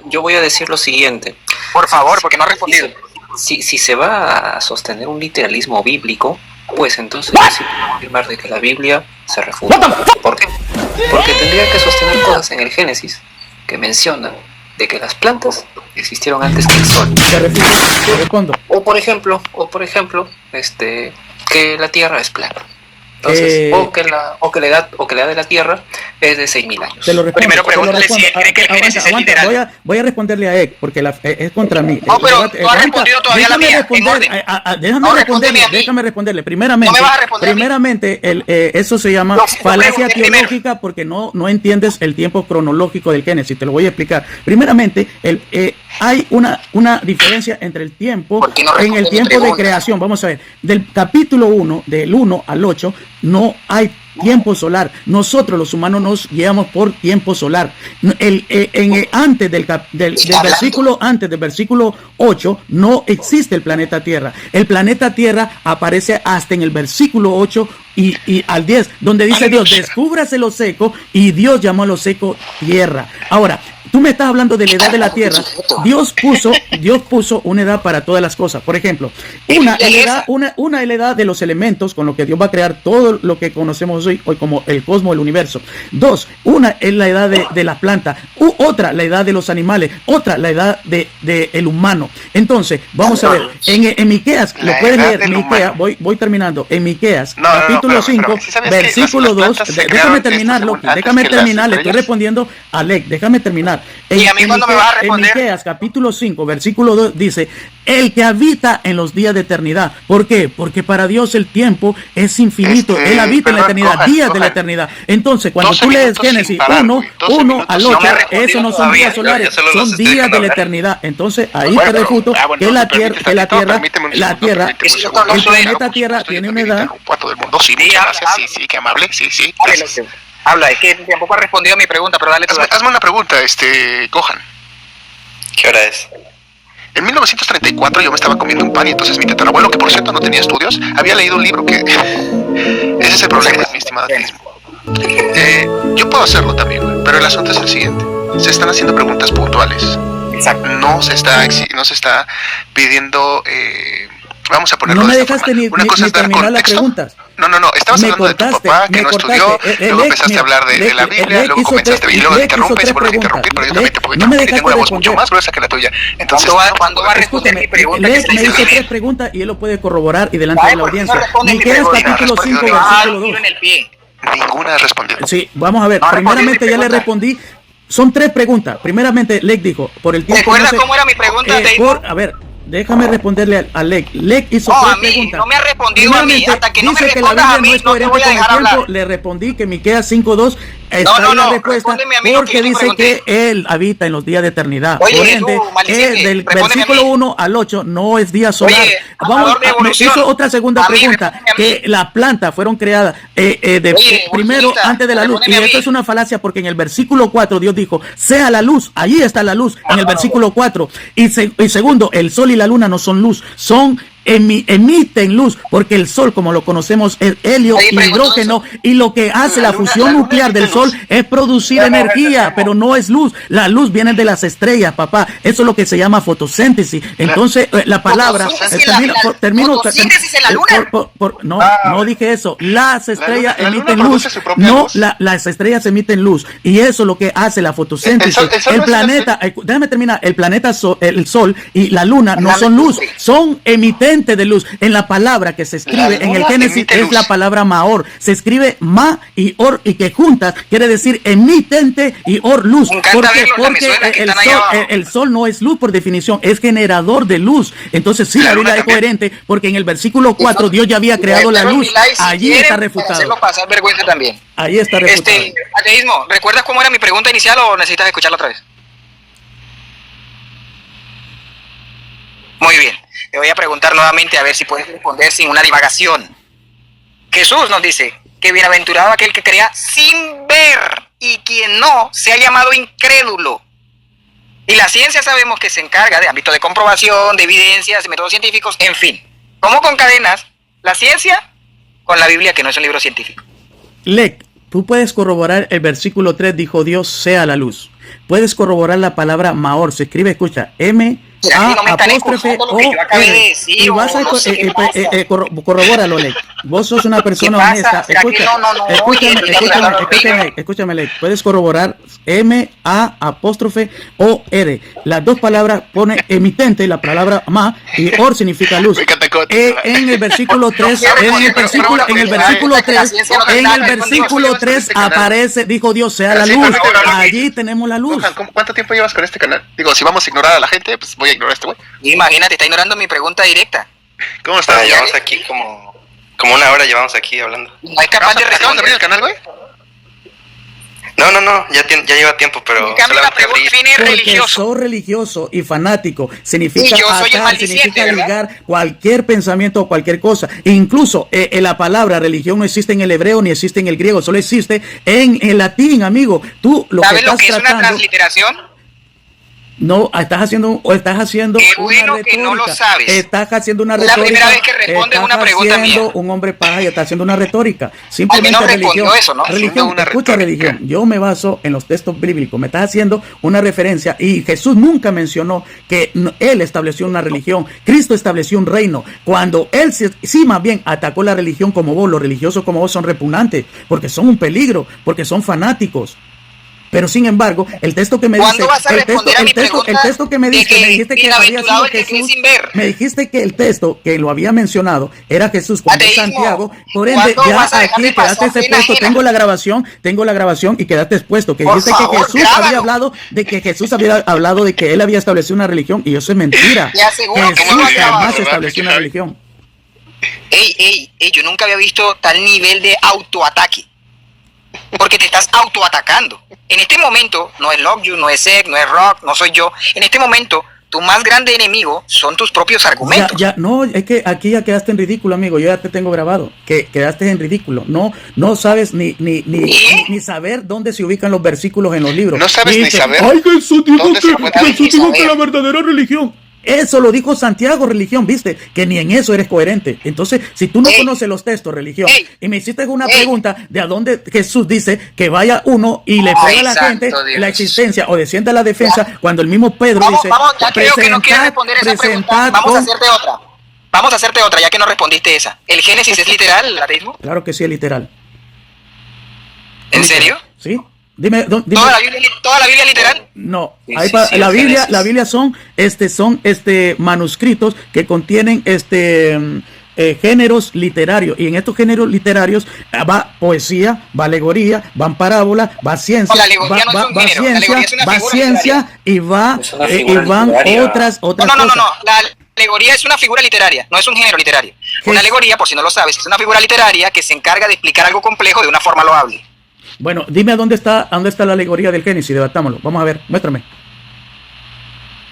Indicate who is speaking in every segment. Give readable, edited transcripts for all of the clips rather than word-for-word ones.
Speaker 1: Yo voy a decir lo siguiente.
Speaker 2: Por favor, porque no ha respondido.
Speaker 1: Si se va a sostener un literalismo bíblico, pues entonces sí puedo afirmar de que la Biblia se refuta. ¿Por qué? Porque tendría que sostener cosas en el Génesis que mencionan de que las plantas existieron antes que el sol.
Speaker 3: Te respondo.
Speaker 1: O por ejemplo, que la Tierra es plana. Entonces, o que la edad de la Tierra es de 6.000 años.
Speaker 3: Te lo respondo.
Speaker 2: Primero pregúntale si él cree que el Génesis es literal.
Speaker 3: Voy a responderle a Ek, porque es contra mí.
Speaker 2: No, pero tú has respondido todavía la mía, en orden.
Speaker 3: Déjame responderle. Primeramente,
Speaker 2: No me vas a responder
Speaker 3: eso se llama falacia teológica, porque no entiendes el tiempo cronológico del Génesis. Te lo voy a explicar. Primeramente, hay una diferencia entre el tiempo en el tiempo de creación. Vamos a ver, del capítulo 1, del 1 al 8, no hay tiempo solar. Nosotros los humanos nos guiamos por tiempo solar. Antes del versículo 8 no existe el planeta Tierra. El planeta Tierra aparece hasta en el versículo 8 y al 10, donde dice Dios, descúbrase lo seco, y Dios llamó a lo seco tierra. Ahora, tú me estás hablando de la edad de la Tierra. Dios puso una edad para todas las cosas. Por ejemplo, una es la edad de los elementos, con lo que Dios va a crear todo lo que conocemos hoy como el cosmos, el universo. Dos, una es la edad de las plantas, otra la edad de los animales, otra la edad de el humano. Entonces, vamos a ver, en Miqueas, lo puedes leer, Miqueas, voy terminando, en Miqueas, capítulo 5, versículo 2, déjame terminar, le estoy respondiendo a Alec, déjame terminar.
Speaker 2: ¿Y a mí cuándo me vas a responder?
Speaker 3: En Miqueas, capítulo 5, versículo 2, dice, el que habita en los días de eternidad. ¿Por qué? Porque para Dios el tiempo es infinito, Él habita en la eternidad, días de la eternidad. Entonces, cuando tú lees Génesis 1 al 8, eso no son días solares, son días de la eternidad. Entonces, ahí te refuto que la Tierra, el planeta Tierra tiene una edad.
Speaker 2: Sí, qué amable, sí. Habla, es que tampoco ha respondido a mi pregunta, pero dale. Hazme una pregunta, Gohan.
Speaker 1: ¿Qué hora es?
Speaker 2: En 1934 yo me estaba comiendo un pan y entonces mi tatarabuelo, que por cierto no tenía estudios, había leído un libro que... Ese es el problema, mi estimado ateísmo. Yo puedo hacerlo también, pero el asunto es el siguiente. Se están haciendo preguntas puntuales.
Speaker 1: Exacto.
Speaker 2: No se está pidiendo... vamos a ponerlo
Speaker 3: no me
Speaker 2: de esta
Speaker 3: dejaste
Speaker 2: forma.
Speaker 3: ni terminar las preguntas.
Speaker 2: No, estabas hablando de tu papá que no estudió, luego empezaste a hablar de la Biblia, luego comenzaste y luego te interrumpes y vuelves a interrumpir, pero yo también te puedo interrumpir y tengo una voz mucho más gruesa que la tuya. Entonces,
Speaker 1: ¿cuándo va a responder mi pregunta?
Speaker 3: Me hizo 3 preguntas y él lo puede corroborar y delante de la audiencia. Miqueas capítulo 5, versículo 2.
Speaker 2: Ninguna ha respondido.
Speaker 3: Sí, vamos a ver, primeramente ya le respondí. Son 3 preguntas. Primeramente, Lec dijo, por el tiempo...
Speaker 2: ¿Recuerdas cómo era mi pregunta?
Speaker 3: A ver, déjame responderle a Lec. Lec hizo 3 preguntas.
Speaker 2: No me ha respondido a mí. Hasta que no me
Speaker 3: dice que la
Speaker 2: respondas
Speaker 3: Biblia
Speaker 2: a mí,
Speaker 3: no es
Speaker 2: no te
Speaker 3: coherente
Speaker 2: voy a
Speaker 3: con el
Speaker 2: dejar
Speaker 3: tiempo.
Speaker 2: hablar.
Speaker 3: Le respondí que Miqueas 5:2 está en la respuesta,
Speaker 2: respóndeme a mí,
Speaker 3: porque
Speaker 2: que yo te
Speaker 3: dice
Speaker 2: pregunté.
Speaker 3: que Él habita en los días de eternidad.
Speaker 2: Oye,
Speaker 3: Por ende,
Speaker 2: Jesús, maldiciente,
Speaker 3: del
Speaker 2: respóndeme
Speaker 3: versículo
Speaker 2: a mí.
Speaker 3: 1 al 8 no es día solar.
Speaker 2: Oye,
Speaker 3: Vamos,
Speaker 2: de evolución.
Speaker 3: hizo otra segunda
Speaker 2: A mí,
Speaker 3: pregunta,
Speaker 2: respóndeme a mí.
Speaker 3: que las plantas fueron creadas primero
Speaker 2: evolucionista,
Speaker 3: antes de la luz. Y
Speaker 2: respóndeme a
Speaker 3: esto
Speaker 2: mí.
Speaker 3: es una falacia, porque en el versículo 4 Dios dijo, sea la luz. Allí está la luz, en el versículo 4. Y segundo, el sol y la luna no son luz, emiten luz, porque el sol, como lo conocemos, es helio y hidrógeno, y lo que hace la fusión nuclear del sol es producir energía, pero no es luz. La luz viene de las estrellas, papá. Eso es lo que se llama fotosíntesis. Entonces, la palabra... termino. No dije eso. Las estrellas emiten luz. No, las estrellas emiten luz. Y eso es lo que hace la fotosíntesis. El planeta, déjame terminar. El planeta, el sol y la luna no son luz, son emitentes de luz. En la palabra que se escribe en el Génesis es la palabra Maor. Se escribe Ma y Or, y que juntas quiere decir emitente y Or, luz. Porque el sol no es luz por definición, es generador de luz. Entonces sí, la Biblia es coherente, porque en el versículo 4 Dios ya había creado la luz. Allí está refutado.
Speaker 2: Hacerlo pasar vergüenza también.
Speaker 3: Ahí está refutado.
Speaker 2: Ateísmo, ¿recuerdas cómo era mi pregunta inicial o necesitas escucharla otra vez? Muy bien. Te voy a preguntar nuevamente a ver si puedes responder sin una divagación. Jesús nos dice que bienaventurado aquel que crea sin ver y quien no sea llamado incrédulo. Y la ciencia sabemos que se encarga de ámbito de comprobación, de evidencias, de métodos científicos, en fin. ¿Cómo concadenas la ciencia con la Biblia, que no es un libro científico?
Speaker 3: Lec, tú puedes corroborar el versículo 3, dijo Dios sea la luz. puedes corroborar la palabra Maor. Se escribe, escucha, M A apóstrofe O R. Y vas a corrobóralo, Ley. Vos sos una persona honesta. Escúchame, Ley. Puedes corroborar M A apóstrofe O R. Las dos palabras pone emitente, la palabra ma, y or significa luz. En el versículo 3, en el versículo 3 aparece, dijo Dios, sea la luz. Allí tenemos la luz.
Speaker 4: ¿Cuánto tiempo llevas con este canal? Digo, si vamos a ignorar a la gente, pues voy a ignorar a este güey.
Speaker 2: Imagínate, está ignorando mi pregunta directa.
Speaker 4: ¿Cómo estás?
Speaker 5: Llevamos aquí como una hora llevamos aquí hablando.
Speaker 2: No es capaz de
Speaker 4: responder el canal, güey.
Speaker 5: No, ya lleva tiempo, pero
Speaker 3: porque sos religioso y fanático, significa atar, significa ligar cualquier pensamiento o cualquier cosa. Incluso la palabra religión no existe en el hebreo ni existe en el griego, solo existe en el latín, amigo. Tú
Speaker 2: ¿Sabes lo que es una transliteración?
Speaker 3: No, estás haciendo
Speaker 2: Qué bueno
Speaker 3: una retórica.
Speaker 2: Que no lo sabes.
Speaker 3: Estás haciendo una retórica.
Speaker 2: La primera vez que respondes una pregunta mía.
Speaker 3: Un hombre paja y está haciendo una retórica. Simplemente religión.
Speaker 2: Eso, ¿no?
Speaker 3: Religión, escucha religión. Yo me baso en los textos bíblicos. Me estás haciendo una referencia y Jesús nunca mencionó que él estableció una religión. Cristo estableció un reino. Cuando él sí más bien atacó la religión como vos, los religiosos como vos son repugnantes porque son un peligro, porque son fanáticos. Pero sin embargo, el texto que me dice, el texto que me dice, me dijiste que había sido Jesús, me dijiste que el texto que lo había mencionado era Jesús cuando es Santiago, por ende ya aquí quedaste expuesto, tengo la grabación y quedaste expuesto, que dijiste que Jesús había hablado de que él había establecido una religión y eso es mentira. Jesús jamás estableció una religión.
Speaker 2: Yo nunca había visto tal nivel de autoataque. Porque te estás autoatacando. En este momento, no es Lockju, no es Zek, no es Rock, no soy yo. En este momento, tu más grande enemigo son tus propios argumentos.
Speaker 3: No, es que aquí ya quedaste en ridículo, amigo. Yo ya te tengo grabado. Que quedaste en ridículo. No sabes ni saber dónde se ubican los versículos en los libros.
Speaker 4: No sabes ni saber.
Speaker 3: Ay, Jesús dijo que la verdadera religión. Eso lo dijo Santiago, religión, viste, que ni en eso eres coherente. Entonces, si tú no conoces los textos, religión, y me hiciste una pregunta de a dónde Jesús dice que vaya uno y le pega a la gente la existencia o descienda a la defensa, cuando el mismo Pedro dice,
Speaker 2: ya creo que no quiero responder esa pregunta. Vamos a hacerte otra, ya que no respondiste esa. ¿El Génesis es literal, el ateísmo?
Speaker 3: Claro que sí, es literal.
Speaker 2: ¿En serio?
Speaker 3: Sí. Dime.
Speaker 2: ¿Toda la Biblia es literal?
Speaker 3: No, la Biblia son manuscritos que contienen géneros literarios, y en estos géneros literarios va poesía, va alegoría, van parábolas, va ciencia, va ciencia y van otras.
Speaker 2: No, la alegoría es una figura literaria, no es un género literario. Una alegoría, por si no lo sabes, es una figura literaria que se encarga de explicar algo complejo de una forma loable.
Speaker 3: Bueno, dime dónde está la alegoría del Génesis, debatámoslo. Vamos a ver, muéstrame.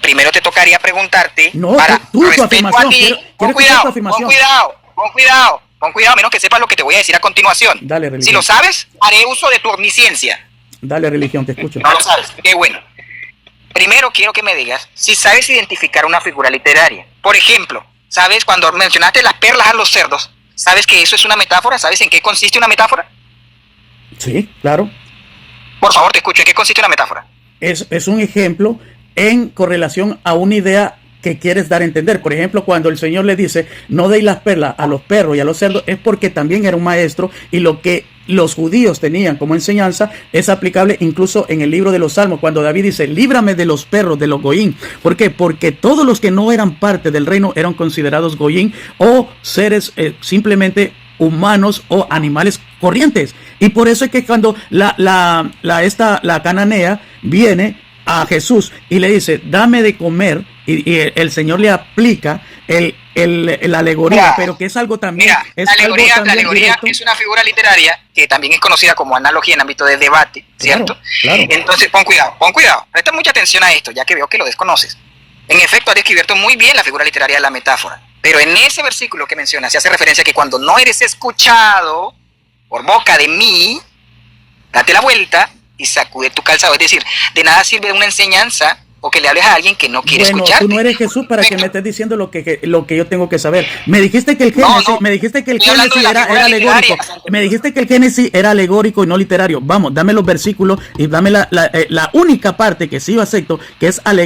Speaker 2: Primero te tocaría preguntarte.
Speaker 3: No, tú tu afirmación.
Speaker 2: Con cuidado, menos que sepas lo que te voy a decir a continuación.
Speaker 3: Dale, religión.
Speaker 2: Si lo sabes, haré uso de tu omnisciencia.
Speaker 3: Dale, religión, te escucho.
Speaker 2: No lo sabes, qué bueno. Primero quiero que me digas si sabes identificar una figura literaria. Por ejemplo, ¿sabes cuando mencionaste las perlas a los cerdos? ¿Sabes que eso es una metáfora? ¿Sabes en qué consiste una metáfora?
Speaker 3: Sí, claro.
Speaker 2: Por favor, te escucho. ¿En qué consiste una metáfora?
Speaker 3: Es un ejemplo en correlación a una idea que quieres dar a entender. Por ejemplo, cuando el Señor le dice, no deis las perlas a los perros y a los cerdos, es porque también era un maestro, y lo que los judíos tenían como enseñanza es aplicable incluso en el libro de los Salmos, cuando David dice, líbrame de los perros, de los goyín. ¿Por qué? Porque todos los que no eran parte del reino eran considerados goyín o seres simplemente humanos o animales corrientes. Y por eso es que cuando la cananea viene a Jesús y le dice, dame de comer, y el Señor le aplica la alegoría, pero que es algo también.
Speaker 2: La alegoría es una figura literaria que también es conocida como analogía en ámbito de debate, ¿cierto?
Speaker 3: Claro.
Speaker 2: Entonces, pon cuidado, presta mucha atención a esto, ya que veo que lo desconoces. En efecto, has descubierto muy bien la figura literaria de la metáfora. Pero en ese versículo que mencionas se hace referencia a que cuando no eres escuchado por boca de mí, date la vuelta y sacude tu calzado. Es decir, de nada sirve una enseñanza o que le hables a alguien que no quiere escucharte.
Speaker 3: Tú no eres Jesús para que me estés diciendo lo que yo tengo que saber. Me dijiste que el Génesis, me dijiste que el Génesis era alegórico. Me dijiste que el Génesis era alegórico y no literario. Vamos, dame los versículos y dame la única parte que sí yo acepto, que es alegórico.